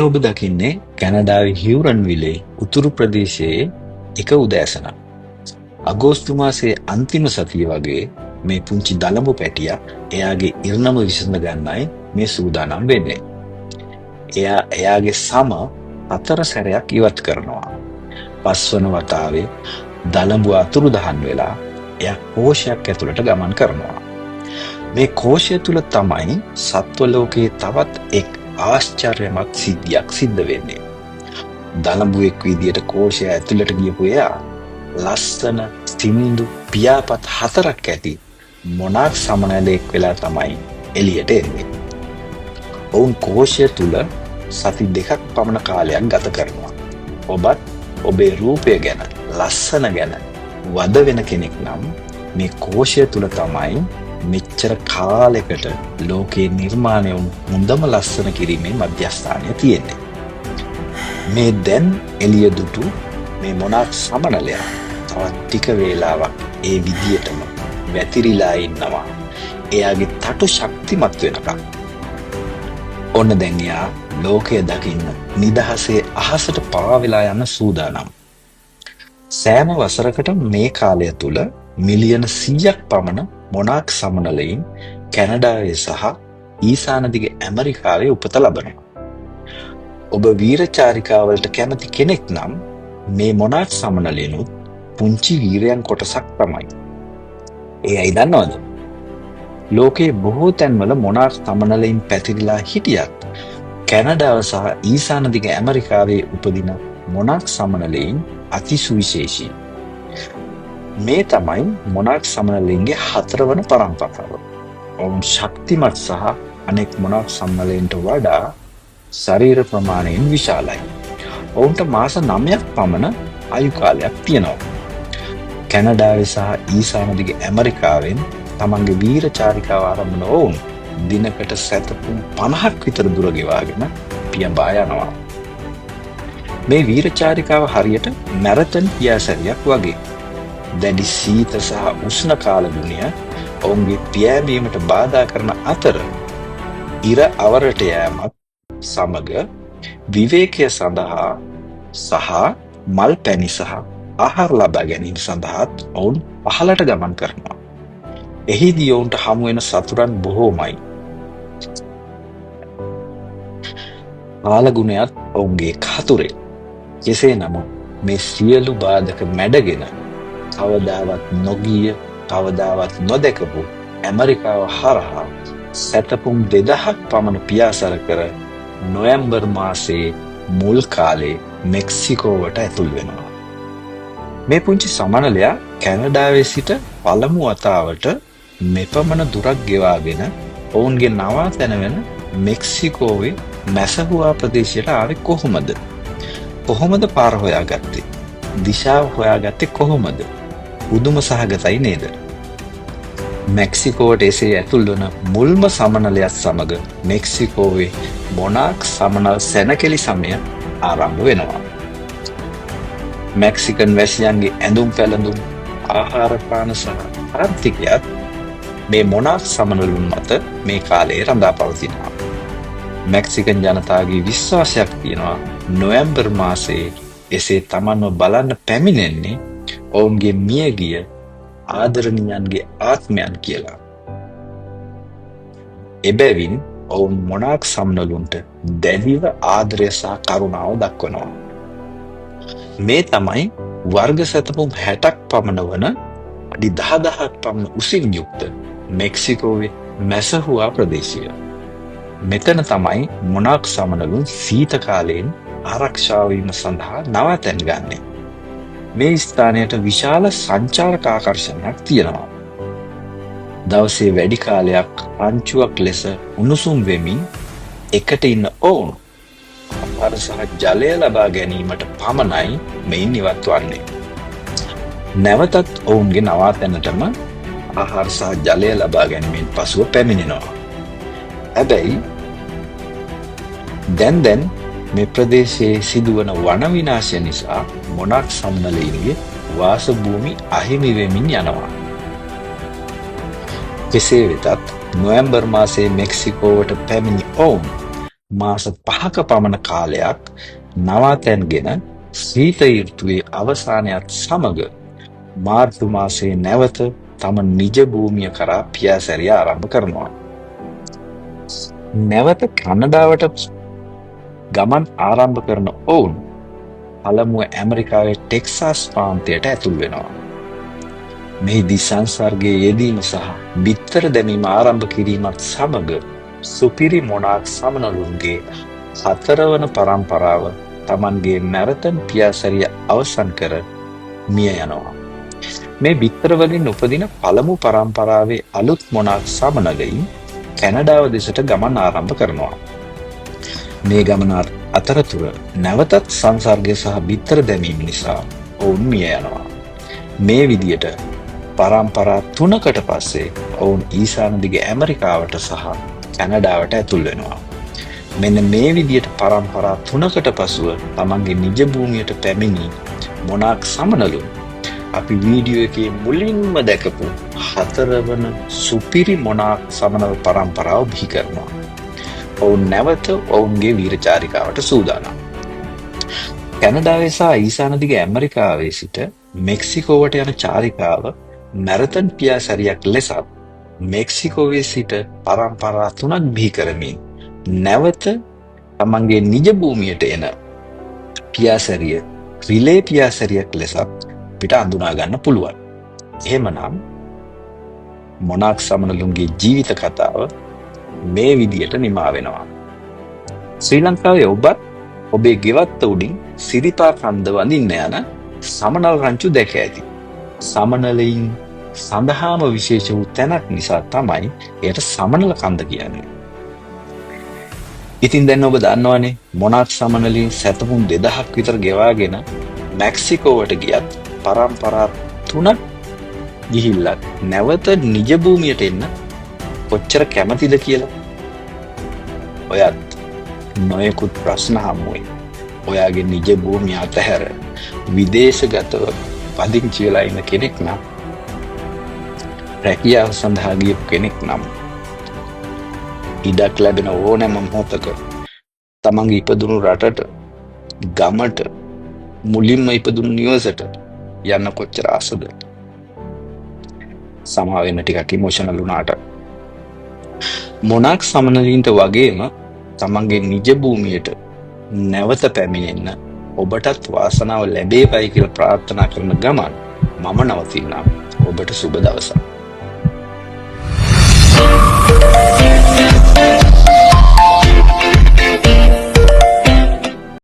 මේ ඔබ දකින්නේ කැනඩාවේ හිවුරන්විලේ උතුරු ප්‍රදේශයේ එක උදෑසනක්. අගෝස්තු මාසයේ අන්තිම සතිය වගේ මේ පුංචි දලඹු පැටියා එයාගේ ඉරණම විසඳ ගන්නයි මේ සූදානම් වෙන්නේ. එයා එයාගේ සම 4 සැරයක් ඉවත් කරනවා. 5 වන වතාවේ දලඹු අතුරුදහන් වෙලා එයා කෝෂයක් ඇතුළට ගමන් කරනවා. මේ කෝෂය තුල තමයි සත්ව ලෝකයේ තවත් එක් ආශ්චර්යමත් සිද්ධියක් සිද්ධ වෙන්නේ. දලඹුවෙක් විදියට කෝෂය ඇතුළට ගියපු එයා ලස්සන සිනිඳු පියාපත් 4ක් ඇති මොනාක් සමනලෙක් වෙලා තමයි එළියට එන්නේ. ඔවුන් කෝෂය තුල සති 2ක් පමණ කාලයක් ගත කරනවා. ඔබත් ඔබේ රූපය ගැන, ලස්සන ගැන වද වෙන කෙනෙක් නම් මේ කෝෂය තුල තමයි මෙච්චර කාලයකට ලෝකේ නිර්මාණය වුණු හොඳම ලස්සන කිරීමේ මධ්‍යස්ථානය තියෙන්නේ. මේ දැන් එළිය දුටු මේ මොනාක් සමනලයා තවත් ටික වේලාවක් ඒ විදියටම වැතිරිලා ඉන්නවා. එයාගේ තටු ශක්තිමත් වෙනකම්. ඔන්න දැන් එයා ලෝකය දකින්න නිදහසේ අහසට පාවෙලා යන සූදානම්. සෑම වසරකට මේ කාලය තුල මිලියන 100ක් පමණ මොනාක් සමනලයින් කැනඩාවේ සහ ඊසාන දිග ඇමරිකාවේ උපත ලබනවා. ඔබ වීරචාරිකාවලට කැමති කෙනෙක් නම් මේ මොනාක් සමනලෙනුත් පුංචි වීරයන් කොටසක් තමයි. ඒයි දන්නවද? ලෝකයේ බොහෝ තැන්වල මොනාක් සමනලයින් පැතිරිලා හිටියත් කැනඩාව සහ ඊසාන දිග ඇමරිකාවේ උපදින මොනාක් සමනලයින් අතිසුවිශේෂී. මේ තමයි මොනාක් සමනලයින්ගේ 4 වන පරම්පරාව. ඔවුන් ශක්තිමත් සහ අනෙක් මොනාක් සමනලයින්ට වඩා ශරීර ප්‍රමාණයෙන් විශාලයි. ඔවුන්ට මාස 9ක් පමණ ආයු කාලයක් තියෙනවා. කැනඩාවේ සහ ඊසාන දිග ඇමරිකාවෙන් තමන්ගේ වීරචාරිකාව ආරම්භන ඔවුන් දිනකට සැතපුම් 50ක් විතර දුර ගෙවාගෙන පියඹා යනවා. මේ වීරචාරිකාව හරියට මැරතන් පියාසැරියක් වගේ. දැඩි සීත සහ උෂ්ණ කාල ගුණය ඔවුන්ගේ පියෑඹීමට බාධා කරන අතර ඉර අවරට යෑමත් සමග විවේකය සඳහා සහ මල් පැණි සහ ආහාර ලබා ගැනීම සඳහාත් ඔවුන් පහළට ගමන් කරනවා. එහිදී ඔවුන්ට හමු වෙන සතුරන් බොහෝමයි. කාලගුණයත් ඔවුන්ගේ කතුරේ. කෙසේ නමුත් මේ සියලු බාධක මැඩගෙන කවදාවත් නොගිය, කවදාවත් නොදැකපු ඇමරිකාව හරහා සැතපුම් 2000ක් පමණ පියාසර කර නොවැම්බර් මාසයේ මුල් කාලේ මෙක්සිකෝවට ඇතුල් වෙනවා. මේ පුංචි සමනලයා කැනඩාවේ සිට පළමු වතාවට මෙපමණ දුරක් ගෙවාගෙන ඔවුන්ගේ නවාතැන වෙන මෙක්සිකෝවේ මැසහුවා ප්‍රදේශයට ආවේ කොහොමද? කොහොමද පාර හොයාගත්තේ? දිශාව හොයාගත්තේ කොහොමද? උදුම සහගතයි නේද? මෙක්සිකෝවට එසේ ඇතුල් වන මුල්ම සමනලයත් සමග මෙක්සිකෝවේ මොනාක් සමනල් සැනකෙළි සමය ආරම්භ වෙනවා. මෙක්සිකන් වැසියන්ගේ ඇඳුම් පැළඳුම්, ආහාර පාන සහ ආර්ථිකයත් මේ මොනාක් සමනලුන් මත මේ කාලයේ රඳා පවතිනවා. මෙක්සිකන් ජනතාවගේ විශ්වාසයක් තියෙනවා නොවැම්බර් මාසයේ එසේ තමන්ව බලන්න පැමිණෙන්නේ ඔවුන්ගේ මියගිය ආදරණීයන්ගේ ආත්මයන් කියලා. එබැවින් ඔවුන් මොනාක් සමනලුන්ට දැඩිව ආදරය සහ කරුණාව දක්වනවා. මේ තමයි වර්ග සැතපුම් 60ක් පමණ වන අඩි 10000ක් පමණ උසින් යුක්ත මෙක්සිකෝවේ මැසහුවා ප්‍රදේශය. මෙතන තමයි මොනාක් සමනලුන් සීත කාලයෙන් ආරක්ෂා වීම සඳහා නවාතැන් ගන්නේ. මේ ස්ථානයට විශාල සංචාරක ආකර්ෂණයක් තියෙනවා. දවසේ වැඩි කාලයක් රංචුවක් ලෙස උණුසුම් වෙමින් එකට ඉන්න ඔවුන් ආහාර සහ ජලය ලබා ගැනීමට පමණයි මෙයින් ඉවත් වන්නේ. නැවතත් ඔවුන්ගේ නවාතැනටම ආහාර සහ ජලය ලබා ගැනීමෙන් පසුව පැමිණෙනවා. හැබැයි දැන් මේ ප්‍රදේශයේ සිදුවන වන විනාශය නිසා මොනාක් සමනලයින්ගේ වාසභූමි අහිමි වෙමින් යනවා. කෙසේ වෙතත් නොවැම්බර් මාසයේ මෙක්සිකෝවට පැමිණි ඔවුන් මාස 5ක පමණ කාලයක් නවාතැන්ගෙන සීත ඍතුවේ අවසානයත් සමග මාර්තු මාසයේ නැවත තම නිජ භූමිය කරා පියාසැරිය ආරම්භ කරනවා. නැවත කැනඩාවට ගමන් ආරම්භ කරන ඔවුන් පළමුව ඇමරිකාවේ ටෙක්සාස් ප්‍රාන්තයට ඇතුල් වෙනවා. මෙහිදී සංසර්ගයේ යෙදීම සහ බිත්තර දැමීම ආරම්භ කිරීමත් සමග සුපිරි මොනාක් සමනලුන්ගේ 4වන පරම්පරාව තමන්ගේ මැරතන් පියාසැරිය අවසන් කර මිය යනවා. මේ බිත්තර වලින් උපදින පළමු පරම්පරාවේ අලුත් මොනාක් සමනලයින් කැනඩාව දෙසට ගමන් ආරම්භ කරනවා. මේ ගමන අතරතුර නැවතත් සංසර්ගය සහ බිත්තර දැමීම නිසා ඔවුන් මිය යනවා. මේ විදියට පරම්පරා 3කට පස්සේ ඔවුන් ඊශාන දිග ඇමරිකාවට සහ කැනඩාවට ඇතුල් වෙනවා. මෙන්න මේ විදියට පරම්පරා 3කට පසුව තමන්ගේ නිජ භූමියට පැමිණි මොනාක් සමනලුන් අපි වීඩියෝ එකේ මුලින්ම දැකපු 4වන සුපිරි මොනාක් සමනල පරම්පරාව බිහි කරනවා. ඔවුන් නැවත ඔවුන්ගේ වීරචාරිකාවට සූදානම්. කැනඩාවේ සහ ඊශාන දිග ඇමරිකාවේ සිට මෙක්සිකෝවට යන චාරිකාව මැරතන් පියාසැරියක් ලෙසත් මෙක්සිකෝවේ සිට පරම්පරා 3ක් බිහි කරමින් නැවත තමන්ගේ නිජ භූමියට එන පියාසැරිය රිලේ පියාසැරියක් ලෙසත් පිට අඳුනා ගන්න පුළුවන්. එහෙමනම් මොනාක් සමනලුන්ගේ ජීවිත කතාව මේ විදියට නිමා වෙනවා. ශ්‍රී ලංකාවේ ඔබත් ඔබේ ගෙවත්ත උඩින් සිරිපා කන්ද වඳින්න යන සමනල් රංචු දැක ඇති. සමනලයින් සඳහාම විශේෂ වූ තැනක් නිසා තමයි එයට සමනල කන්ද කියන්නේ. ඉතින් දැන් ඔබ දන්නවනේ මොනාක් සමනලින් සැතපුම් 2000ක් විතර ගෙවාගෙන මෙක්සිකෝවට ගියත් පරම්පරා 3ක් ගිහිල්ලා නැවත නිජ භූමියට එන්න කොච්චර කැමතිද කියලා. ඔයත් නොයෙකුත් ප්‍රශ්න හමුවේ. ඔයාගේ නිජ භූමිය අතහැර විදේශගතව පදිංචි වෙලා ඉන්න කෙනෙක් නම්, රැකියාව සඳහා ගියපු කෙනෙක් නම්, ඉඩක් ලැබෙන ඕනෑම මොහොතක තමන්ගේ ඉපදුණු රටට, ගමට, මුලින්ම ඉපදුණු නිවසට යන්න කොච්චර ආසද? සමා වෙන්න ටිකක් ඉමෝෂනල් වුණාට මොනාක් සමනලින්ට වගේම තමන්ගේ නිජ භූමියට නැවත පැමිණෙන්න ඔබටත් වාසනාව ලැබේවයි කියලා ප්‍රාර්ථනා කරන ගමන් මම නවතින්නම්. ඔබට සුබ දවසක්.